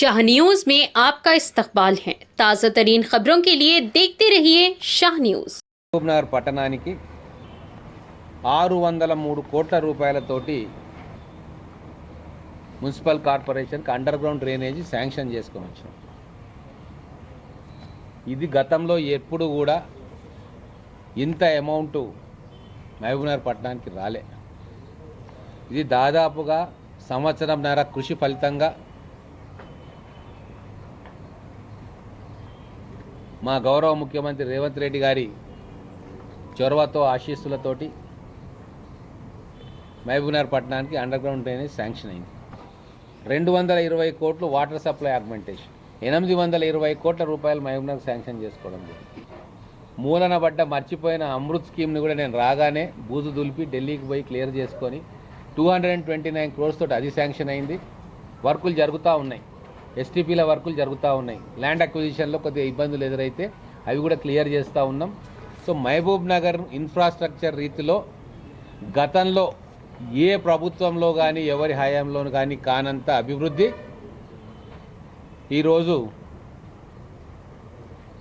Shah news में आपका इस्तकबाल है। ताज़ा तरीन खबरों के लिए देखते रहिए शाह न्यूज। మహబూబ్నగర్ పట్టణానికి 603 కోట్ల రూపాయలతోటి మున్సిపల్ కార్పొరేషన్కి అండర్ గ్రౌండ్ డ్రైనేజీ శాంక్షన్ చేసుకొని వచ్చాం. ఇది గతంలో ఎప్పుడు కూడా ఇంత అమౌంట్ మహబూబ్నగర్ పట్టణానికి రాలే. ఇది దాదాపుగా సంవత్సరంన్నర కృషి ఫలితంగా మా గౌరవ ముఖ్యమంత్రి రేవంత్ రెడ్డి గారి చొరవతో ఆశీస్సులతోటి మహబూబ్నగర్ పట్టణానికి అండర్ గ్రౌండ్ డ్రైనేజ్ శాంక్షన్ అయింది. 220 కోట్లు వాటర్ సప్లై ఆగ్మెంటేషన్, 820 కోట్ల రూపాయలు మహబూబ్నగర్ శాంక్షన్ చేసుకోవడం జరిగింది. మూలన పడ్డ మర్చిపోయిన అమృత్ స్కీమ్ని కూడా నేను రాగానే బూజు దులిపి ఢిల్లీకి పోయి క్లియర్ చేసుకొని 229 క్రోర్స్ తోటి అది శాంక్షన్ అయింది. వర్కులు జరుగుతూ ఉన్నాయి, ఎస్టీపీల వర్కులు జరుగుతూ ఉన్నాయి. ల్యాండ్ అక్విజిషన్లో కొద్దిగా ఇబ్బందులు ఎదురైతే అవి కూడా క్లియర్ చేస్తూ ఉన్నాం. సో మహబూబ్ నగర్ ఇన్ఫ్రాస్ట్రక్చర్ రీతిలో గతంలో ఏ ప్రభుత్వంలో కానీ ఎవరి హయాంలో కానీ కానంత అభివృద్ధి ఈరోజు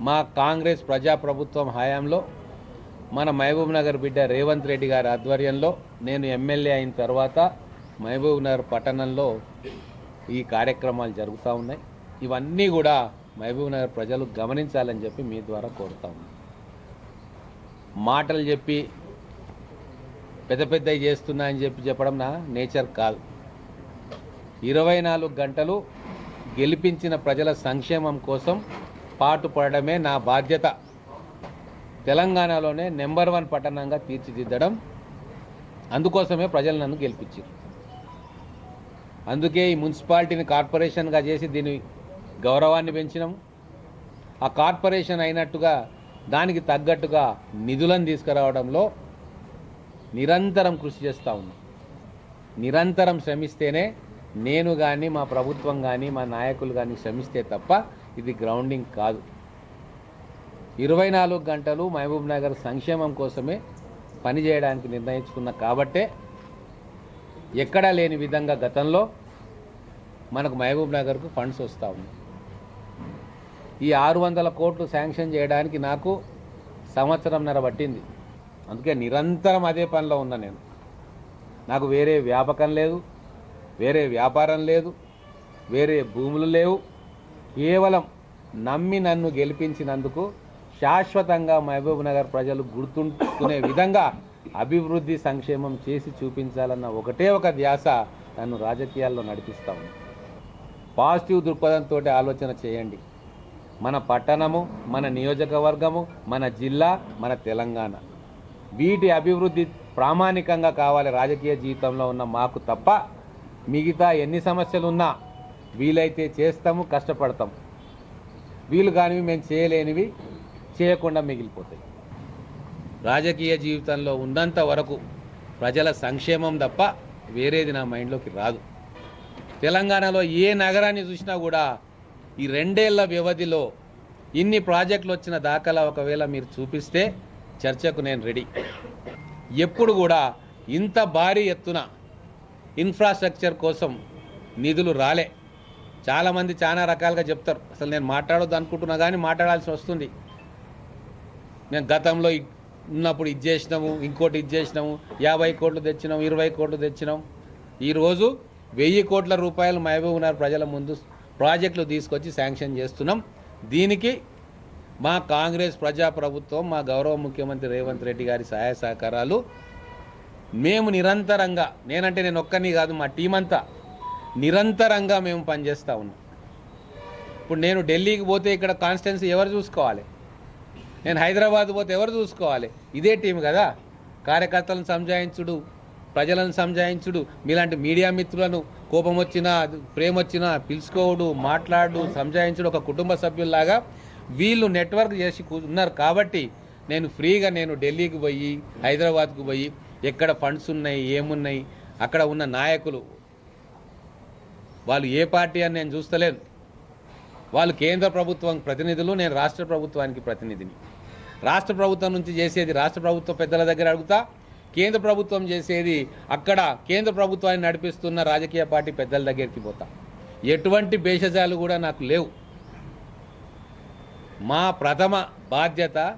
మా కాంగ్రెస్ ప్రజాప్రభుత్వం హయాంలో మన మహబూబ్ నగర్ బిడ్డ రేవంత్ రెడ్డి గారి ఆధ్వర్యంలో నేను ఎమ్మెల్యే అయిన తర్వాత మహబూబ్ నగర్ పట్టణంలో ఈ కార్యక్రమాలు జరుగుతూ ఉన్నాయి. ఇవన్నీ కూడా మహబూబ్ నగర్ ప్రజలు గమనించాలని చెప్పి మీ ద్వారా కోరుతా ఉన్నాం. మాటలు చెప్పి పెద్ద పెద్దవి చేస్తున్నా అని చెప్పడం నా నేచర్ కాదు. 24 గంటలు గెలిపించిన ప్రజల సంక్షేమం కోసం పాటుపడమే నా బాధ్యత. తెలంగాణలోనే నెంబర్ 1 పట్టణంగా తీర్చిదిద్దడం, అందుకోసమే ప్రజలు నన్ను గెలిపించారు. అందుకే ఈ మున్సిపాలిటీని కార్పొరేషన్గా చేసి దీని గౌరవాన్ని పెంచినాము. ఆ కార్పొరేషన్ అయినట్టుగా దానికి తగ్గట్టుగా నిధులను తీసుకురావడంలో నిరంతరం కృషి చేస్తూ ఉన్నాం. నిరంతరం శ్రమిస్తేనే నేను కానీ మా ప్రభుత్వం కానీ మా నాయకులు కానీ శ్రమిస్తే తప్ప ఇది గ్రౌండింగ్ కాదు. 24 గంటలు మహబూబ్ నగర్ సంక్షేమం కోసమే పనిచేయడానికి నిర్ణయించుకున్నా కాబట్టే ఎక్కడా లేని విధంగా గతంలో మనకు మహబూబ్ నగర్కు ఫండ్స్ వస్తూ ఉన్నాయి. ఈ 600 కోట్లు శాంక్షన్ చేయడానికి నాకు సంవత్సరంన్నర పట్టింది. అందుకే నిరంతరం అదే పనిలో ఉన్నా నేను. నాకు వేరే వ్యాపకం లేదు, వేరే వ్యాపారం లేదు, వేరే భూములు లేవు. కేవలం నమ్మి నన్ను గెలిపించినందుకు శాశ్వతంగా మహబూబ్ నగర్ ప్రజలు గుర్తుంచుకునే విధంగా అభివృద్ధి సంక్షేమం చేసి చూపించాలన్న ఒకటే ఒక ధ్యాస నన్ను రాజకీయాల్లో నడిపిస్తూ ఉంది. పాజిటివ్ దృక్పథంతో ఆలోచన చేయండి. మన పట్టణము, మన నియోజకవర్గము, మన జిల్లా, మన తెలంగాణ, వీటి అభివృద్ధి ప్రామాణికంగా కావాలి రాజకీయ జీవితంలో ఉన్న మాకు తప్ప. మిగతా ఎన్ని సమస్యలు ఉన్నా వీలైతే చేస్తాము, కష్టపడతాం. వీలు కానివి మేము చేయలేనివి చేయకుండా మిగిలిపోతాయి. రాజకీయ జీవితంలో ఉన్నంత వరకు ప్రజల సంక్షేమం తప్ప వేరేది నా మైండ్లోకి రాదు. తెలంగాణలో ఏ నగరాన్ని చూసినా కూడా ఈ 2 ఏళ్ల వ్యవధిలో ఇన్ని ప్రాజెక్టులు వచ్చిన దాఖలా ఒకవేళ మీరు చూపిస్తే చర్చకు నేను రెడీ. ఎప్పుడు కూడా ఇంత భారీ ఎత్తున ఇన్ఫ్రాస్ట్రక్చర్ కోసం నిధులు రాలే. చాలామంది చాలా రకాలుగా చెప్తారు. అసలు నేను మాట్లాడొద్దు అనుకుంటున్నా కానీ మాట్లాడాల్సి వస్తుంది. మేము గతంలో ఉన్నప్పుడు ఇది చేసినాము, ఇంకోటి ఇది చేసినాము, 50 కోట్లు తెచ్చినాము, 20 కోట్లు తెచ్చినాం. ఈరోజు 1000 కోట్ల రూపాయలు మహబూబ్ నగర్ ప్రజల ముందు ప్రాజెక్టులు తీసుకొచ్చి శాంక్షన్ చేస్తున్నాం. దీనికి మా కాంగ్రెస్ ప్రజాప్రభుత్వం, మా గౌరవ ముఖ్యమంత్రి రేవంత్ రెడ్డి గారి సహాయ సహకారాలు మేము నిరంతరంగా, నేనంటే నేను ఒక్కని కాదు, మా టీం అంతా నిరంతరంగా మేము పనిచేస్తూ ఉన్నాం. ఇప్పుడు నేను ఢిల్లీకి పోతే ఇక్కడ కాన్స్టిట్యున్సీ ఎవరు చూసుకోవాలి? నేను హైదరాబాద్ పోతే ఎవరు చూసుకోవాలి? ఇదే టీం కదా. కార్యకర్తలను సంజాయించుడు, ప్రజలను సంజాయించుడు, మీలాంటి మీడియా మిత్రులను కోపం వచ్చినా ప్రేమ వచ్చినా పిలుచుకోవడు, మాట్లాడు, సంజాయించుడు, ఒక కుటుంబ సభ్యుల్లాగా వీళ్ళు నెట్వర్క్ చేసి ఉన్నారు. కాబట్టి నేను ఫ్రీగా నేను ఢిల్లీకి పోయి హైదరాబాద్కు పోయి ఎక్కడ ఫండ్స్ ఉన్నాయి, ఏమున్నాయి, అక్కడ ఉన్న నాయకులు వాళ్ళు ఏ పార్టీ అని నేను చూస్తలేను. వాళ్ళు కేంద్ర ప్రభుత్వం ప్రతినిధులు, నేను రాష్ట్ర ప్రభుత్వానికి ప్రతినిధిని. రాష్ట్ర ప్రభుత్వం నుంచి చేసేది రాష్ట్ర ప్రభుత్వ పెద్దల దగ్గర అడుగుతా, కేంద్ర ప్రభుత్వం చేసేది అక్కడ కేంద్ర ప్రభుత్వాన్ని నడిపిస్తున్న రాజకీయ పార్టీ పెద్దల దగ్గరికి పోతా. ఎటువంటి భేషజాలు కూడా నాకు లేవు. మా ప్రథమ బాధ్యత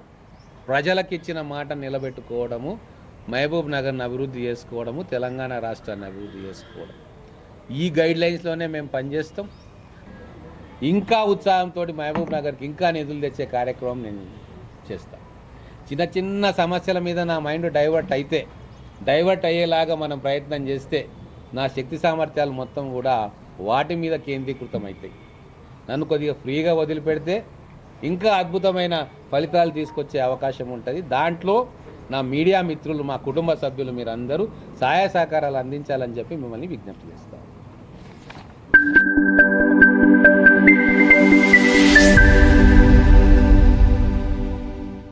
ప్రజలకు ఇచ్చిన మాట నిలబెట్టుకోవడము, మహబూబ్ నగర్ని అభివృద్ధి చేసుకోవడము, తెలంగాణ రాష్ట్రాన్ని అభివృద్ధి చేసుకోవడం. ఈ గైడ్లైన్స్లోనే మేము పనిచేస్తాం. ఇంకా ఉత్సాహంతో మహబూబ్ నగర్కి ఇంకా నిధులు తెచ్చే కార్యక్రమం నేను చేస్తాను. చిన్న చిన్న సమస్యల మీద నా మైండ్ డైవర్ట్ అయ్యేలాగా మనం ప్రయత్నం చేస్తే నా శక్తి సామర్థ్యాలు మొత్తం కూడా వాటి మీద కేంద్రీకృతం అవుతాయి. నన్ను కొద్దిగా ఫ్రీగా వదిలిపెడితే ఇంకా అద్భుతమైన ఫలితాలు తీసుకొచ్చే అవకాశం ఉంటుంది. దాంట్లో నా మీడియా మిత్రులు, మా కుటుంబ సభ్యులు మీరందరూ సహాయ సహకారాలు అందించాలని చెప్పి మిమ్మల్ని విజ్ఞప్తి చేస్తాను.